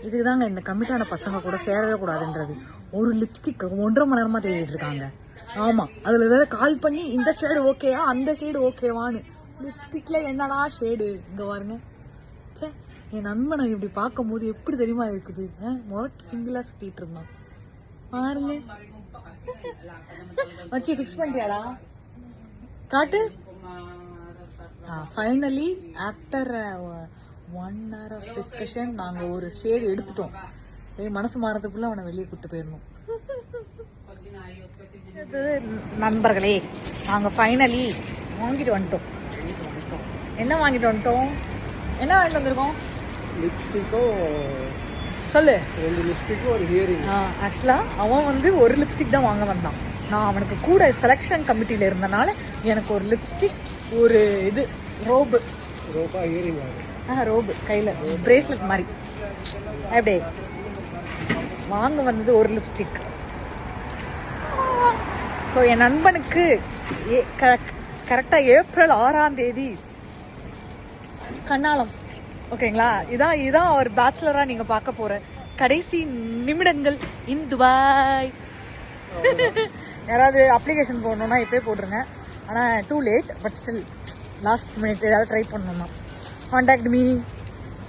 இதுதாங்க இந்த கமிட்டான பசங்க கூட சேரவே கூடாதுன்றது. ஒரு லிப்ஸ்டிக் 1.5 மணி நேரமா தேடிட்டு இருக்காங்க. ஆமா, அதுல வேற கால் பண்ணி இந்த ஷேடு ஓகேவா அந்த ஷேடு ஓகேவான்னு. லிப்ஸ்டிக்ல என்னடா ஷேடு இங்க பாருங்க. சே, என் நண்பனை இப்படி பார்க்கும் போது எப்படி தெரியுமா இருக்குது? மொரட்டு சிங்கிளா சுத்திட்டு இருந்தான் பாருங்க. வச்சு ஃபிக்ஸ் பண்ணிட்டியாடா? காட்டு. Finally after 1 hour of discussion நாங்க ஒரு ஷேடு எடுத்துட்டோம். மனசு மாறதுக்குள்ள அவனை வெளியே கூட்டு போயிடணும். நண்பர்களே, நாங்க ஃபைனலி வாங்கிட்டு வந்துட்டோம். என்ன வாங்கிட்டு வந்துட்டோம்? என்ன வாங்கிட்டு வந்திருக்கோம்? லிப்ஸ்டிக்கோ சொல்லு. 2 லிப்ஸ்டிக்கும் ஒரு ஹியரிங். ஆக்சுவலா அவன் வந்து ஒரு லிப்ஸ்டிக் தான் வாங்க வந்தான். நான் அவனுக்கு கூட செலக்ஷன் கமிட்டியில இருந்தனால எனக்கு ஒரு லிப்ஸ்டிக், ஒரு இது ரோபு ஹியரிங் ரோபு கையில பிரேஸ்லெட் மாதிரி அப்படியே வாங்க வந்தது. ஒரு லிப்ஸ்டிக். ஸோ என் நண்பனுக்கு கரெக்டா ஏப்ரல் 6ஆம் தேதி கண்ணாலம். ஓகேங்களா? இதான் ஒரு பேச்சுலரா நீங்க பார்க்க போற கடைசி நிமிடங்கள் இன் துபாய். யாராவது அப்ளிகேஷன் போடணும்னா இப்போயே போட்டுருங்க. ஆனால் too late, but still last minute ஏதாவது ட்ரை பண்ணணும்னா கான்டாக்ட் மீ.